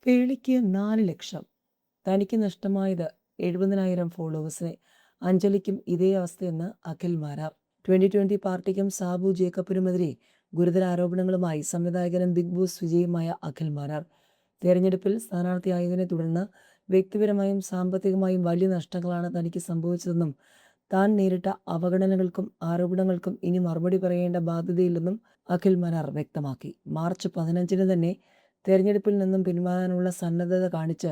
പേളിക്ക് 4 ലക്ഷം. തനിക്ക് നഷ്ടമായത് 70,000 ഫോളോവേഴ്സിനെ. അഞ്ജലിക്കും ഇതേ അവസ്ഥയെന്ന് അഖിൽ മാരാർ. 2020 പാർട്ടിക്കും സാബു ജേക്കബിനുമെതിരെ ഗുരുതര ആരോപണങ്ങളുമായി സംവിധായകനും ബിഗ് ബോസ് വിജയിയുമായ അഖിൽ മാരാർ. തെരഞ്ഞെടുപ്പിൽ സ്ഥാനാർത്ഥിയായതിനെ തുടർന്ന് വ്യക്തിപരമായും സാമ്പത്തികമായും വലിയ നഷ്ടങ്ങളാണ് തനിക്ക് സംഭവിച്ചതെന്നും താൻ നേരിട്ട അവഗണനകൾക്കും ആരോപണങ്ങൾക്കും ഇനി മറുപടി പറയേണ്ട ബാധ്യതയില്ലെന്നും അഖിൽ മാരാർ വ്യക്തമാക്കി. മാർച്ച് 15-ന് തന്നെ തെരഞ്ഞെടുപ്പിൽ നിന്നും പിന്മാറാനുള്ള സന്നദ്ധത കാണിച്ച്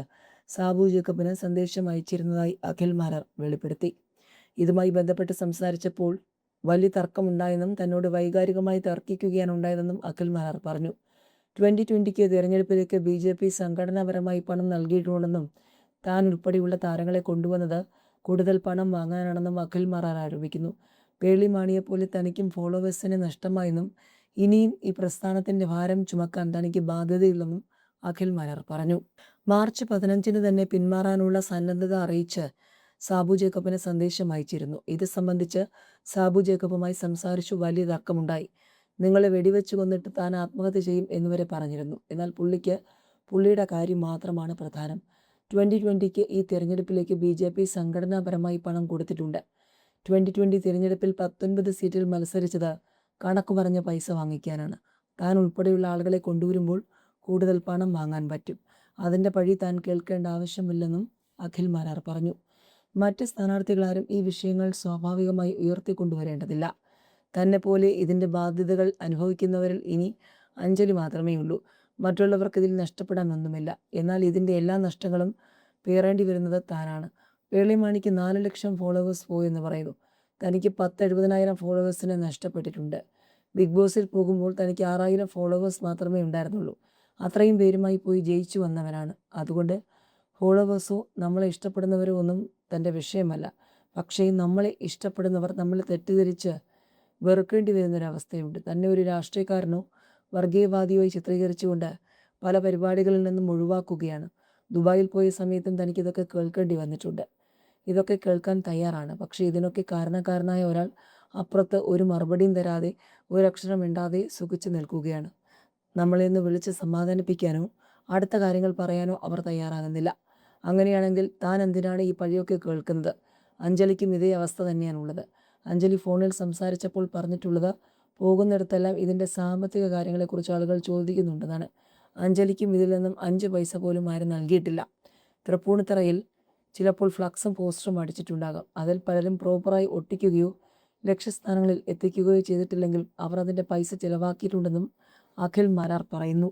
സാബു ജേക്കബിന് സന്ദേശം അയച്ചിരുന്നതായി അഖിൽ മാരാർ വെളിപ്പെടുത്തി. ഇതുമായി ബന്ധപ്പെട്ട് സംസാരിച്ചപ്പോൾ വലിയ തർക്കമുണ്ടായെന്നും തന്നോട് വൈകാരികമായി തർക്കിക്കുകയാണ് ഉണ്ടായതെന്നും അഖിൽ മാരാർ പറഞ്ഞു. 2020 തെരഞ്ഞെടുപ്പിലേക്ക് BJP സംഘടനാപരമായി പണം നൽകിയിട്ടുണ്ടെന്നും താൻ ഉൾപ്പെടെയുള്ള താരങ്ങളെ കൊണ്ടുവന്നത് കൂടുതൽ പണം വാങ്ങാനാണെന്നും അഖിൽ മാരാർ ആരോപിക്കുന്നു. പേളി മാണിയെപ്പോലെ തനിക്കും ഫോളോവേഴ്സിനെ നഷ്ടമായെന്നും ഇനിയും ഈ പ്രസ്ഥാനത്തിൻ്റെ ഭാരം ചുമക്കാൻ തനിക്ക് ബാധ്യതയില്ലെന്നും അഖിൽ മാരാർ പറഞ്ഞു. മാർച്ച് 15-ന് തന്നെ പിന്മാറാനുള്ള സന്നദ്ധത അറിയിച്ച് സാബു ജേക്കബിന് സന്ദേശം അയച്ചിരുന്നു. ഇത് സംബന്ധിച്ച് സാബു ജേക്കബുമായി സംസാരിച്ചു വലിയ തർക്കമുണ്ടായി. നിങ്ങളെ വെടിവെച്ച് കൊന്നിട്ട് താൻ ആത്മഹത്യ ചെയ്യും എന്നുവരെ പറഞ്ഞിരുന്നു. എന്നാൽ പുള്ളിയുടെ കാര്യം മാത്രമാണ് പ്രധാനം. 2020 ഈ തെരഞ്ഞെടുപ്പിലേക്ക് BJP സംഘടനാപരമായി പണം കൊടുത്തിട്ടുണ്ട്. 2020 തിരഞ്ഞെടുപ്പിൽ 19 സീറ്റിൽ മത്സരിച്ചത് കണക്ക് പറഞ്ഞ പൈസ വാങ്ങിക്കാനാണ്. താൻ ഉൾപ്പെടെയുള്ള ആളുകളെ കൊണ്ടുവരുമ്പോൾ കൂടുതൽ പണം വാങ്ങാൻ പറ്റും. അതിൻ്റെ പഴി താൻ കേൾക്കേണ്ട ആവശ്യമില്ലെന്നും അഖിൽ മാരാർ പറഞ്ഞു. മറ്റ് സ്ഥാനാർത്ഥികളാരും ഈ വിഷയങ്ങൾ സ്വാഭാവികമായി ഉയർത്തിക്കൊണ്ടുവരേണ്ടതില്ല. തന്നെ പോലെ ഇതിൻ്റെ ബാധ്യതകൾ അനുഭവിക്കുന്നവരിൽ ഇനി അഞ്ജലി മാത്രമേ ഉള്ളൂ. മറ്റുള്ളവർക്ക് ഇതിൽ നഷ്ടപ്പെടാനൊന്നുമില്ല. എന്നാൽ ഇതിൻ്റെ എല്ലാ നഷ്ടങ്ങളും പേറേണ്ടി വരുന്നത് താനാണ്. പേളി മാണിക്ക് 4 ലക്ഷം ഫോളോവേഴ്സ് പോയെന്ന് പറയുന്നു. തനിക്ക് 70,000 ഫോളോവേഴ്സിനെ നഷ്ടപ്പെട്ടിട്ടുണ്ട്. ബിഗ് ബോസിൽ പോകുമ്പോൾ തനിക്ക് 6,000 ഫോളോവേഴ്സ് മാത്രമേ ഉണ്ടായിരുന്നുള്ളൂ. അത്രയും പേരുമായി പോയി ജയിച്ചു വന്നവനാണ്. അതുകൊണ്ട് ഫോളോവേഴ്സോ നമ്മളെ ഇഷ്ടപ്പെടുന്നവരോ ഒന്നും തൻ്റെ വിഷയമല്ല. പക്ഷേ നമ്മളെ ഇഷ്ടപ്പെടുന്നവർ നമ്മളെ തെറ്റിദ്ധരിച്ച് വെറുക്കേണ്ടി വരുന്നൊരവസ്ഥയുണ്ട്. തന്നെ ഒരു രാഷ്ട്രീയക്കാരനോ വർഗീയവാദിയോ ചിത്രീകരിച്ചുകൊണ്ട് പല പരിപാടികളിൽ നിന്നും ഒഴിവാക്കുകയാണ്. ദുബായിൽ പോയ സമയത്തും തനിക്കിതൊക്കെ കേൾക്കേണ്ടി വന്നിട്ടുണ്ട്. ഇതൊക്കെ കേൾക്കാൻ തയ്യാറാണ്. പക്ഷേ ഇതിനൊക്കെ കാരണക്കാരനായ ഒരാൾ അപ്പുറത്ത് ഒരു മറുപടിയും തരാതെ ഒരക്ഷരം മിണ്ടാതെ സുഖിച്ചു നിൽക്കുകയാണ്. നമ്മളെന്ന് വിളിച്ച് സമാധാനിപ്പിക്കാനോ അടുത്ത കാര്യങ്ങൾ പറയാനോ അവർ തയ്യാറാകുന്നില്ല. അങ്ങനെയാണെങ്കിൽ താൻ എന്തിനാണ് ഈ പഴിയൊക്കെ കേൾക്കുന്നത്? അഞ്ജലിക്കും ഇതേ അവസ്ഥ തന്നെയാണുള്ളത്. അഞ്ജലി ഫോണിൽ സംസാരിച്ചപ്പോൾ പറഞ്ഞിട്ടുള്ളത് പോകുന്നിടത്തെല്ലാം ഇതിൻ്റെ സാമ്പത്തിക കാര്യങ്ങളെക്കുറിച്ച് ആളുകൾ ചോദിക്കുന്നുണ്ടെന്നാണ്. അഞ്ജലിക്കും ഇതിൽ നിന്നും 5 പൈസ പോലും ആരും നൽകിയിട്ടില്ല. തൃപ്പൂണിത്തറയിൽ ചിലപ്പോൾ ഫ്ലക്സും പോസ്റ്ററും അടിച്ചിട്ടുണ്ടാകാം. അതിൽ പലരും പ്രോപ്പറായി ഒട്ടിക്കുകയോ ലക്ഷ്യസ്ഥാനങ്ങളിൽ എത്തിക്കുകയോ ചെയ്തിട്ടില്ലെങ്കിൽ അവർ അതിൻ്റെ പൈസ ചിലവാക്കിയിട്ടുണ്ടെന്നും അഖിൽ മാരാർ പറയുന്നു.